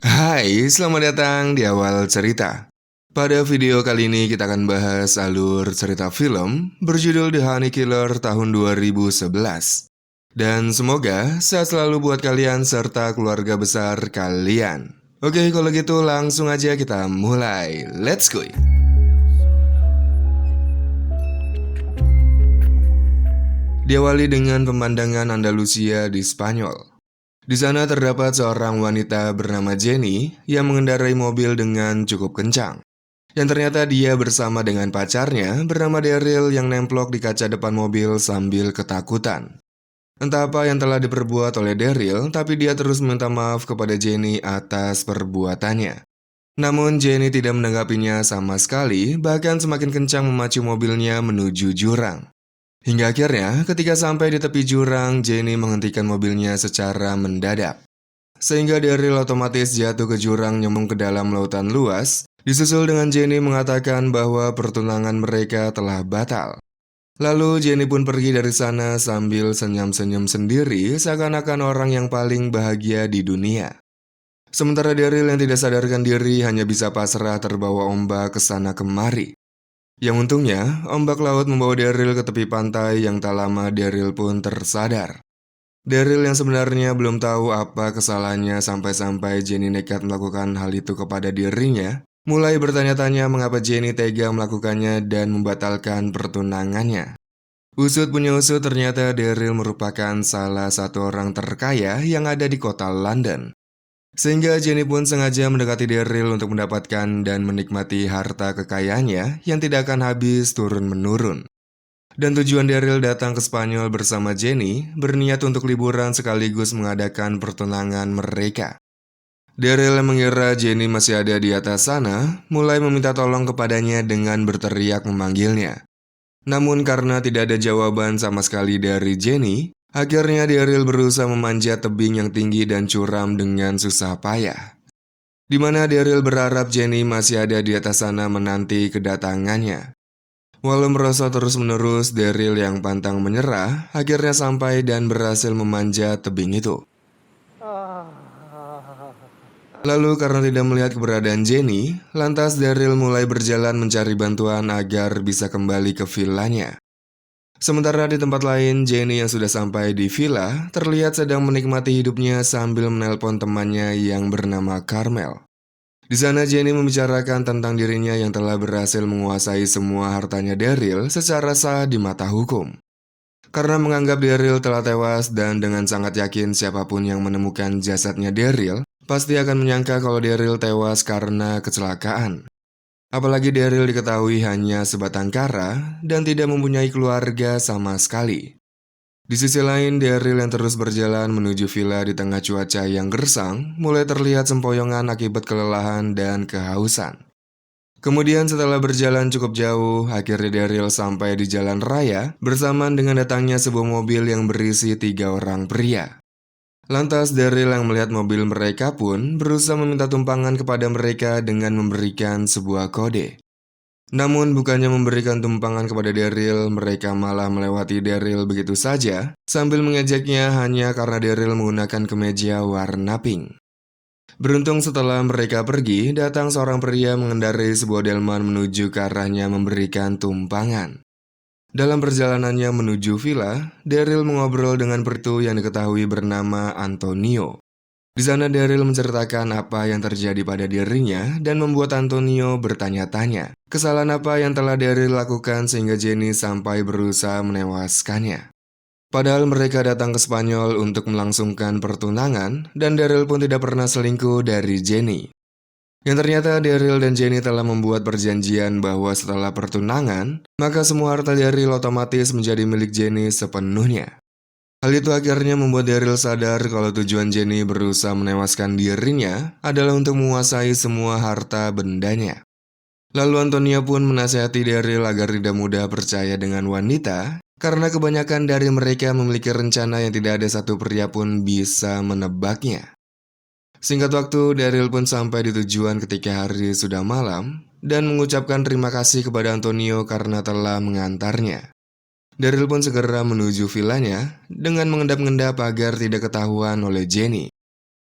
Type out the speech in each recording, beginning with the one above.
Hai, selamat datang di awal cerita. Pada video kali ini kita akan bahas alur cerita film berjudul The Honey Killer tahun 2011. Dan semoga sehat selalu buat kalian serta keluarga besar kalian. Oke, kalau gitu langsung aja kita mulai. Let's go! Diawali dengan pemandangan Andalusia di Spanyol. Di sana terdapat seorang wanita bernama Jenny yang mengendarai mobil dengan cukup kencang. Yang ternyata dia bersama dengan pacarnya bernama Daryl yang nemplok di kaca depan mobil sambil ketakutan. Entah apa yang telah diperbuat oleh Daryl, tapi dia terus meminta maaf kepada Jenny atas perbuatannya. Namun Jenny tidak menanggapinya sama sekali, bahkan semakin kencang memacu mobilnya menuju jurang. Hingga akhirnya, ketika sampai di tepi jurang, Jenny menghentikan mobilnya secara mendadak. Sehingga Daryl otomatis jatuh ke jurang nyemplung ke dalam lautan luas, disusul dengan Jenny mengatakan bahwa pertunangan mereka telah batal. Lalu Jenny pun pergi dari sana sambil senyum-senyum sendiri, seakan-akan orang yang paling bahagia di dunia. Sementara Daryl yang tidak sadarkan diri hanya bisa pasrah terbawa ombak ke sana kemari. Yang untungnya, ombak laut membawa Daryl ke tepi pantai yang tak lama Daryl pun tersadar. Daryl yang sebenarnya belum tahu apa kesalahannya sampai-sampai Jenny nekat melakukan hal itu kepada dirinya, mulai bertanya-tanya mengapa Jenny tega melakukannya dan membatalkan pertunangannya. Usut punya usut ternyata Daryl merupakan salah satu orang terkaya yang ada di kota London. Sehingga Jenny pun sengaja mendekati Daryl untuk mendapatkan dan menikmati harta kekayaannya yang tidak akan habis turun-menurun. Dan tujuan Daryl datang ke Spanyol bersama Jenny berniat untuk liburan sekaligus mengadakan pertunangan mereka. Daryl yang mengira Jenny masih ada di atas sana, mulai meminta tolong kepadanya dengan berteriak memanggilnya. Namun karena tidak ada jawaban sama sekali dari Jenny, akhirnya Daryl berusaha memanjat tebing yang tinggi dan curam dengan susah payah. Di mana Daryl berharap Jenny masih ada di atas sana menanti kedatangannya. Walau merosot terus-menerus, Daryl yang pantang menyerah akhirnya sampai dan berhasil memanjat tebing itu. Lalu karena tidak melihat keberadaan Jenny, lantas Daryl mulai berjalan mencari bantuan agar bisa kembali ke villanya. Sementara di tempat lain, Jenny yang sudah sampai di villa terlihat sedang menikmati hidupnya sambil menelpon temannya yang bernama Carmel. Di sana Jenny membicarakan tentang dirinya yang telah berhasil menguasai semua hartanya Daryl secara sah di mata hukum. Karena menganggap Daryl telah tewas dan dengan sangat yakin siapapun yang menemukan jasadnya Daryl pasti akan menyangka kalau Daryl tewas karena kecelakaan. Apalagi Daryl diketahui hanya sebatang kara dan tidak mempunyai keluarga sama sekali. Di sisi lain, Daryl yang terus berjalan menuju villa di tengah cuaca yang gersang mulai terlihat sempoyongan akibat kelelahan dan kehausan. Kemudian setelah berjalan cukup jauh, akhirnya Daryl sampai di jalan raya bersamaan dengan datangnya sebuah mobil yang berisi 3 orang pria. Lantas Daryl yang melihat mobil mereka pun berusaha meminta tumpangan kepada mereka dengan memberikan sebuah kode. Namun bukannya memberikan tumpangan kepada Daryl, mereka malah melewati Daryl begitu saja sambil mengejeknya hanya karena Daryl menggunakan kemeja warna pink. Beruntung setelah mereka pergi, datang seorang pria mengendarai sebuah delman menuju ke arahnya memberikan tumpangan. Dalam perjalanannya menuju villa, Daryl mengobrol dengan pria yang diketahui bernama Antonio. Di sana Daryl menceritakan apa yang terjadi pada dirinya dan membuat Antonio bertanya-tanya kesalahan apa yang telah Daryl lakukan sehingga Jenny sampai berusaha menewaskannya. Padahal mereka datang ke Spanyol untuk melangsungkan pertunangan dan Daryl pun tidak pernah selingkuh dari Jenny. Yang ternyata Daryl dan Jenny telah membuat perjanjian bahwa setelah pertunangan, maka semua harta Daryl otomatis menjadi milik Jenny sepenuhnya. Hal itu akhirnya membuat Daryl sadar kalau tujuan Jenny berusaha menewaskan dirinya adalah untuk menguasai semua harta bendanya. Lalu Antonia pun menasihati Daryl agar tidak mudah percaya dengan wanita, karena kebanyakan dari mereka memiliki rencana yang tidak ada satu pria pun bisa menebaknya. Singkat waktu, Daryl pun sampai di tujuan ketika hari sudah malam dan mengucapkan terima kasih kepada Antonio karena telah mengantarnya. Daryl pun segera menuju villanya dengan mengendap-endap agar tidak ketahuan oleh Jenny.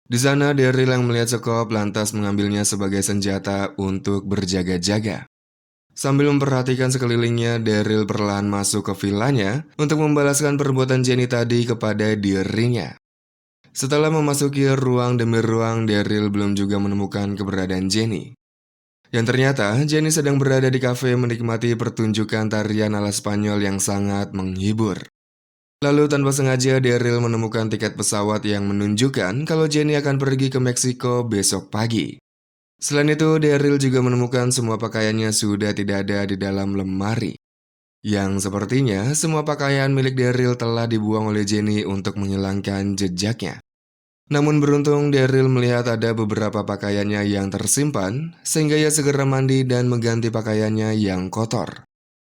Di sana, Daryl yang melihat sekop lantas mengambilnya sebagai senjata untuk berjaga-jaga. Sambil memperhatikan sekelilingnya, Daryl perlahan masuk ke villanya untuk membalaskan perbuatan Jenny tadi kepada dirinya. Setelah memasuki ruang demi ruang, Daryl belum juga menemukan keberadaan Jenny. Yang ternyata, Jenny sedang berada di kafe menikmati pertunjukan tarian ala Spanyol yang sangat menghibur. Lalu tanpa sengaja, Daryl menemukan tiket pesawat yang menunjukkan kalau Jenny akan pergi ke Meksiko besok pagi. Selain itu, Daryl juga menemukan semua pakaiannya sudah tidak ada di dalam lemari. Yang sepertinya semua pakaian milik Daryl telah dibuang oleh Jenny untuk menghilangkan jejaknya. Namun beruntung, Daryl melihat ada beberapa pakaiannya yang tersimpan, sehingga ia segera mandi dan mengganti pakaiannya yang kotor.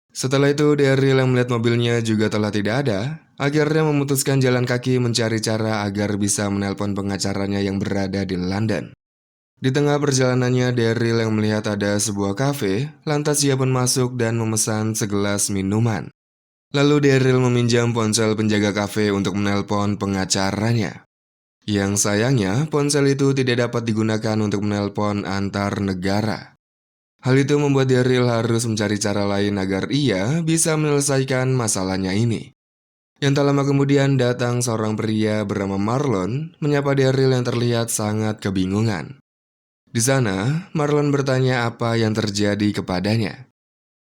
Setelah itu, Daryl yang melihat mobilnya juga telah tidak ada, akhirnya memutuskan jalan kaki mencari cara agar bisa menelpon pengacaranya yang berada di London. Di tengah perjalanannya, Daryl yang melihat ada sebuah kafe, lantas ia pun masuk dan memesan segelas minuman. Lalu Daryl meminjam ponsel penjaga kafe untuk menelpon pengacaranya. Yang sayangnya, ponsel itu tidak dapat digunakan untuk menelpon antar negara. Hal itu membuat Daryl harus mencari cara lain agar ia bisa menyelesaikan masalahnya ini. Yang tak lama kemudian datang seorang pria bernama Marlon menyapa Daryl yang terlihat sangat kebingungan. Di sana, Marlon bertanya apa yang terjadi kepadanya.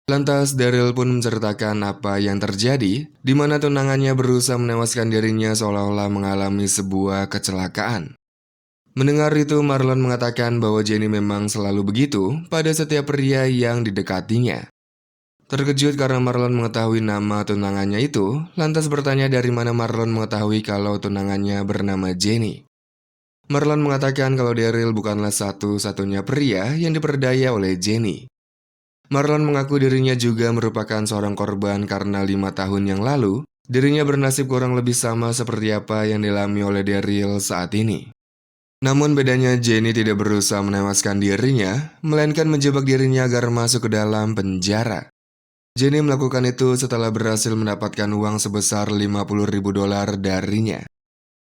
Lantas Daryl pun menceritakan apa yang terjadi, di mana tunangannya berusaha menewaskan dirinya seolah-olah mengalami sebuah kecelakaan. Mendengar itu, Marlon mengatakan bahwa Jenny memang selalu begitu pada setiap pria yang didekatinya. Terkejut karena Marlon mengetahui nama tunangannya itu, lantas bertanya dari mana Marlon mengetahui kalau tunangannya bernama Jenny. Marlon mengatakan kalau Daryl bukanlah satu-satunya pria yang diperdaya oleh Jenny. Marlon mengaku dirinya juga merupakan seorang korban karena 5 tahun yang lalu, dirinya bernasib kurang lebih sama seperti apa yang dialami oleh Daryl saat ini. Namun bedanya Jenny tidak berusaha menewaskan dirinya, melainkan menjebak dirinya agar masuk ke dalam penjara. Jenny melakukan itu setelah berhasil mendapatkan uang sebesar $50.000 darinya.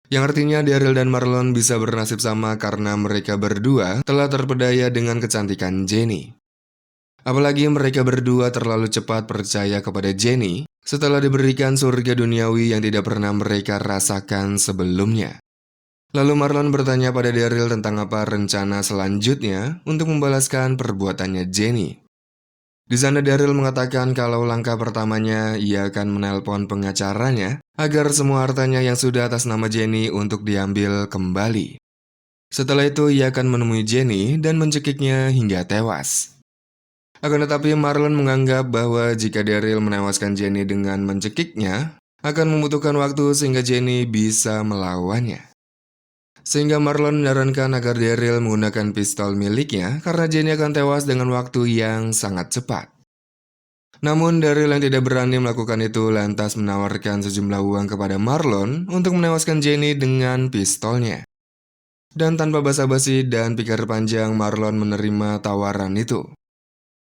Yang artinya Daryl dan Marlon bisa bernasib sama karena mereka berdua telah terpedaya dengan kecantikan Jenny. Apalagi mereka berdua terlalu cepat percaya kepada Jenny setelah diberikan surga duniawi yang tidak pernah mereka rasakan sebelumnya. Lalu Marlon bertanya pada Daryl tentang apa rencana selanjutnya untuk membalaskan perbuatannya Jenny. Di sana Daryl mengatakan kalau langkah pertamanya ia akan menelpon pengacaranya agar semua hartanya yang sudah atas nama Jenny untuk diambil kembali. Setelah itu ia akan menemui Jenny dan mencekiknya hingga tewas. Akan tetapi Marlon menganggap bahwa jika Daryl menewaskan Jenny dengan mencekiknya, akan membutuhkan waktu sehingga Jenny bisa melawannya. Sehingga Marlon menyarankan agar Daryl menggunakan pistol miliknya karena Jenny akan tewas dengan waktu yang sangat cepat. Namun Daryl yang tidak berani melakukan itu lantas menawarkan sejumlah uang kepada Marlon untuk menewaskan Jenny dengan pistolnya. Dan tanpa basa-basi dan pikir panjang, Marlon menerima tawaran itu.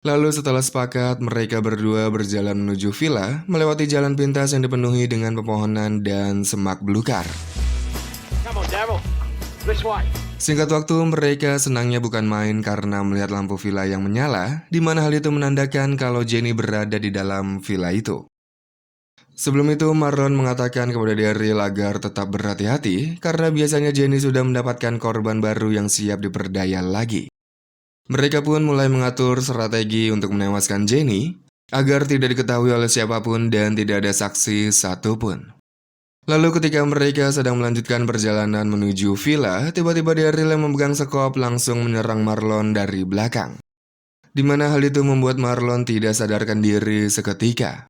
Lalu setelah sepakat, mereka berdua berjalan menuju villa melewati jalan pintas yang dipenuhi dengan pepohonan dan semak belukar. Singkat waktu, mereka senangnya bukan main karena melihat lampu villa yang menyala, di mana hal itu menandakan kalau Jenny berada di dalam villa itu. Sebelum itu, Marlon mengatakan kepada Daryl agar tetap berhati-hati karena biasanya Jenny sudah mendapatkan korban baru yang siap diperdaya lagi. Mereka pun mulai mengatur strategi untuk menewaskan Jenny agar tidak diketahui oleh siapapun dan tidak ada saksi satupun. Lalu ketika mereka sedang melanjutkan perjalanan menuju villa, tiba-tiba Daryl yang memegang sekop langsung menyerang Marlon dari belakang. Di mana hal itu membuat Marlon tidak sadarkan diri seketika.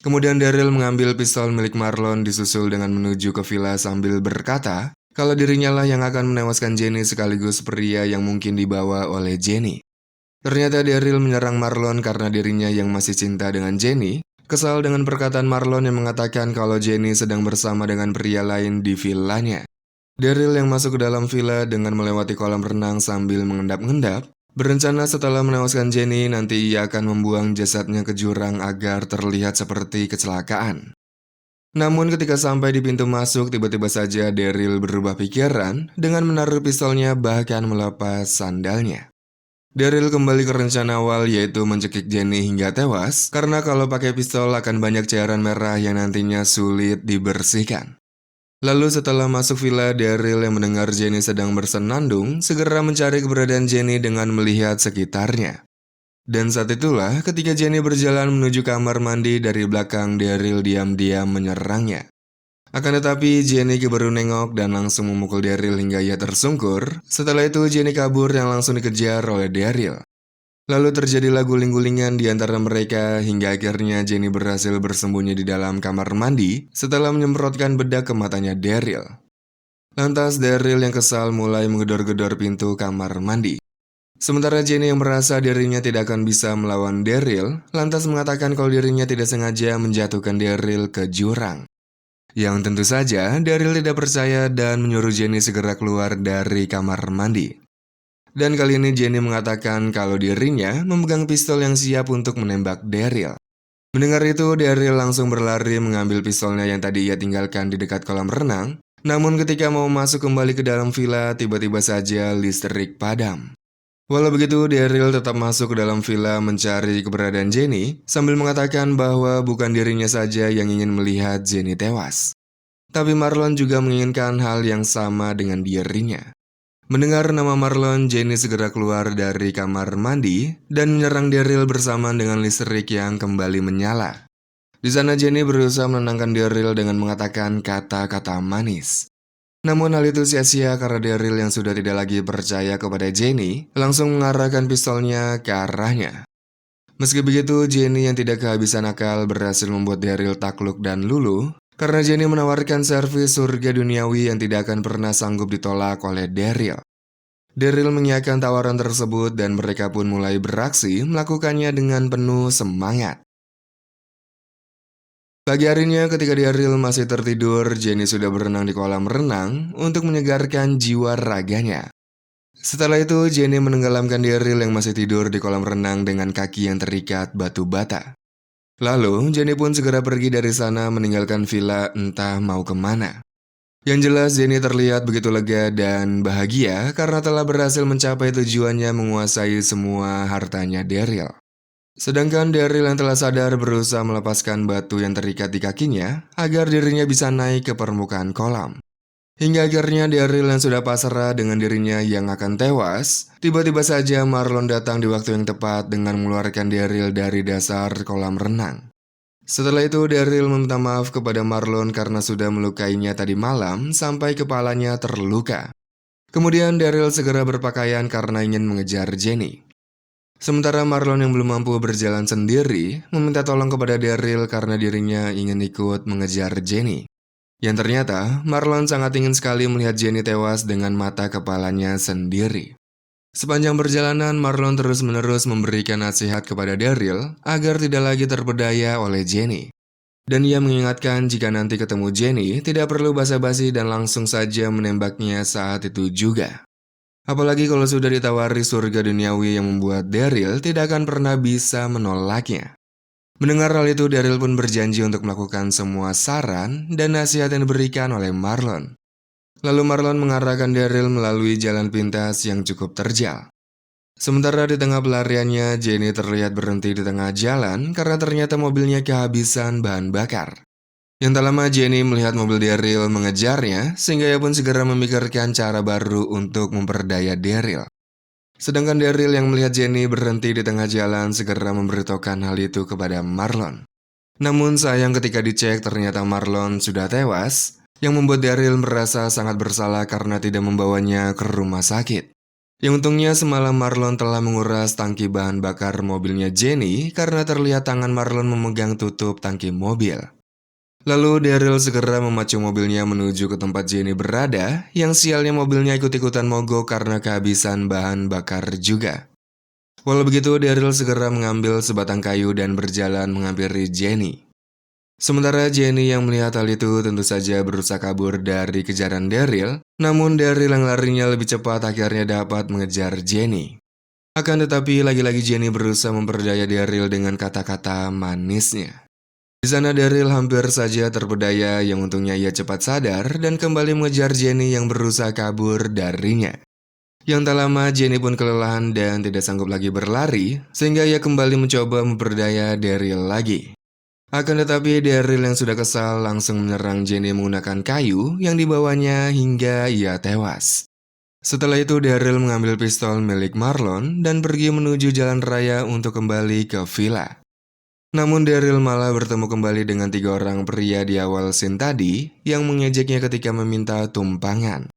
Kemudian Daryl mengambil pistol milik Marlon disusul dengan menuju ke villa sambil berkata kalau dirinya lah yang akan menewaskan Jenny sekaligus pria yang mungkin dibawa oleh Jenny. Ternyata Daryl menyerang Marlon karena dirinya yang masih cinta dengan Jenny, kesal dengan perkataan Marlon yang mengatakan kalau Jenny sedang bersama dengan pria lain di villanya. Daryl yang masuk ke dalam villa dengan melewati kolam renang sambil mengendap-endap, Berencana setelah menewaskan Jenny, nanti ia akan membuang jasadnya ke jurang agar terlihat seperti kecelakaan. Namun ketika sampai di pintu masuk, tiba-tiba saja Daryl berubah pikiran dengan menaruh pistolnya bahkan melepas sandalnya. Daryl kembali ke rencana awal, yaitu mencekik Jenny hingga tewas, karena kalau pakai pistol akan banyak cairan merah yang nantinya sulit dibersihkan. Lalu setelah masuk villa, Daryl yang mendengar Jenny sedang bersenandung, segera mencari keberadaan Jenny dengan melihat sekitarnya. Dan saat itulah ketika Jenny berjalan menuju kamar mandi, dari belakang Daryl diam-diam menyerangnya. Akan tetapi Jenny baru nengok dan langsung memukul Daryl hingga ia tersungkur. Setelah itu Jenny kabur yang langsung dikejar oleh Daryl. Lalu terjadilah guling-gulingan di antara mereka hingga akhirnya Jenny berhasil bersembunyi di dalam kamar mandi setelah menyemprotkan bedak ke matanya Daryl. Lantas Daryl yang kesal mulai menggedor-gedor pintu kamar mandi. Sementara Jenny yang merasa dirinya tidak akan bisa melawan Daryl, lantas mengatakan kalau dirinya tidak sengaja menjatuhkan Daryl ke jurang. Yang tentu saja Daryl tidak percaya dan menyuruh Jenny segera keluar dari kamar mandi. Dan kali ini Jenny mengatakan kalau dirinya memegang pistol yang siap untuk menembak Daryl. Mendengar itu, Daryl langsung berlari mengambil pistolnya yang tadi ia tinggalkan di dekat kolam renang. Namun ketika mau masuk kembali ke dalam villa, tiba-tiba saja listrik padam. Walau begitu, Daryl tetap masuk ke dalam villa mencari keberadaan Jenny, sambil mengatakan bahwa bukan dirinya saja yang ingin melihat Jenny tewas. Tapi Marlon juga menginginkan hal yang sama dengan dirinya. Mendengar nama Marlon, Jenny segera keluar dari kamar mandi dan menyerang Daryl bersamaan dengan listrik yang kembali menyala. Di sana Jenny berusaha menenangkan Daryl dengan mengatakan kata-kata manis. Namun hal itu sia-sia karena Daryl yang sudah tidak lagi percaya kepada Jenny langsung mengarahkan pistolnya ke arahnya. Meski begitu, Jenny yang tidak kehabisan akal berhasil membuat Daryl takluk dan luluh karena Jenny menawarkan servis surga duniawi yang tidak akan pernah sanggup ditolak oleh Daryl. Daryl mengiyakan tawaran tersebut dan mereka pun mulai beraksi melakukannya dengan penuh semangat. Pagi harinya ketika Daryl masih tertidur, Jenny sudah berenang di kolam renang untuk menyegarkan jiwa raganya. Setelah itu, Jenny menenggelamkan Daryl yang masih tidur di kolam renang dengan kaki yang terikat batu bata. Lalu, Jenny pun segera pergi dari sana meninggalkan villa entah mau kemana. Yang jelas, Jenny terlihat begitu lega dan bahagia karena telah berhasil mencapai tujuannya menguasai semua hartanya Daryl. Sedangkan Daryl yang telah sadar berusaha melepaskan batu yang terikat di kakinya agar dirinya bisa naik ke permukaan kolam. Hingga akhirnya Daryl yang sudah pasrah dengan dirinya yang akan tewas, tiba-tiba saja Marlon datang di waktu yang tepat dengan mengeluarkan Daryl dari dasar kolam renang. Setelah itu Daryl meminta maaf kepada Marlon karena sudah melukainya tadi malam sampai kepalanya terluka. Kemudian Daryl segera berpakaian karena ingin mengejar Jenny. Sementara Marlon yang belum mampu berjalan sendiri meminta tolong kepada Daryl karena dirinya ingin ikut mengejar Jenny. Yang ternyata Marlon sangat ingin sekali melihat Jenny tewas dengan mata kepalanya sendiri. Sepanjang perjalanan Marlon terus-menerus memberikan nasihat kepada Daryl agar tidak lagi terpedaya oleh Jenny. Dan ia mengingatkan jika nanti ketemu Jenny tidak perlu basa-basi dan langsung saja menembaknya saat itu juga. Apalagi kalau sudah ditawari surga duniawi yang membuat Daryl tidak akan pernah bisa menolaknya. Mendengar hal itu, Daryl pun berjanji untuk melakukan semua saran dan nasihat yang diberikan oleh Marlon. Lalu Marlon mengarahkan Daryl melalui jalan pintas yang cukup terjal. Sementara di tengah pelariannya, Jenny terlihat berhenti di tengah jalan karena ternyata mobilnya kehabisan bahan bakar. Yang tak lama Jenny melihat mobil Daryl mengejarnya, sehingga ia pun segera memikirkan cara baru untuk memperdaya Daryl. Sedangkan Daryl yang melihat Jenny berhenti di tengah jalan segera memberitahukan hal itu kepada Marlon. Namun sayang ketika dicek ternyata Marlon sudah tewas, yang membuat Daryl merasa sangat bersalah karena tidak membawanya ke rumah sakit. Yang untungnya semalam Marlon telah menguras tangki bahan bakar mobilnya Jenny karena terlihat tangan Marlon memegang tutup tangki mobil. Lalu Daryl segera memacu mobilnya menuju ke tempat Jenny berada, yang sialnya mobilnya ikut-ikutan mogok karena kehabisan bahan bakar juga. Walau begitu, Daryl segera mengambil sebatang kayu dan berjalan menghampiri Jenny. Sementara Jenny yang melihat hal itu tentu saja berusaha kabur dari kejaran Daryl, namun Daryl yang larinya lebih cepat akhirnya dapat mengejar Jenny. Akan tetapi lagi-lagi Jenny berusaha memperdaya Daryl dengan kata-kata manisnya. Di sana Daryl hampir saja terpedaya, yang untungnya ia cepat sadar dan kembali mengejar Jenny yang berusaha kabur darinya. Yang tak lama Jenny pun kelelahan dan tidak sanggup lagi berlari, sehingga ia kembali mencoba memperdaya Daryl lagi. Akan tetapi Daryl yang sudah kesal langsung menyerang Jenny menggunakan kayu yang dibawanya hingga ia tewas. Setelah itu Daryl mengambil pistol milik Marlon dan pergi menuju jalan raya untuk kembali ke villa. Namun Daryl malah bertemu kembali dengan 3 orang pria di awal scene tadi yang mengejeknya ketika meminta tumpangan.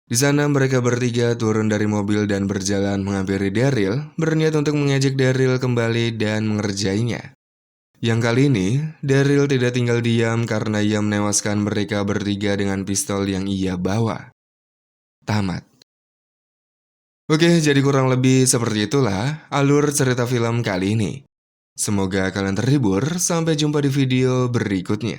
Di sana mereka bertiga turun dari mobil dan berjalan menghampiri Daryl, berniat untuk mengejek Daryl kembali dan mengerjainya. Yang kali ini, Daryl tidak tinggal diam karena ia menewaskan mereka bertiga dengan pistol yang ia bawa. Tamat. Oke, jadi kurang lebih seperti itulah alur cerita film kali ini. Semoga kalian terhibur, sampai jumpa di video berikutnya.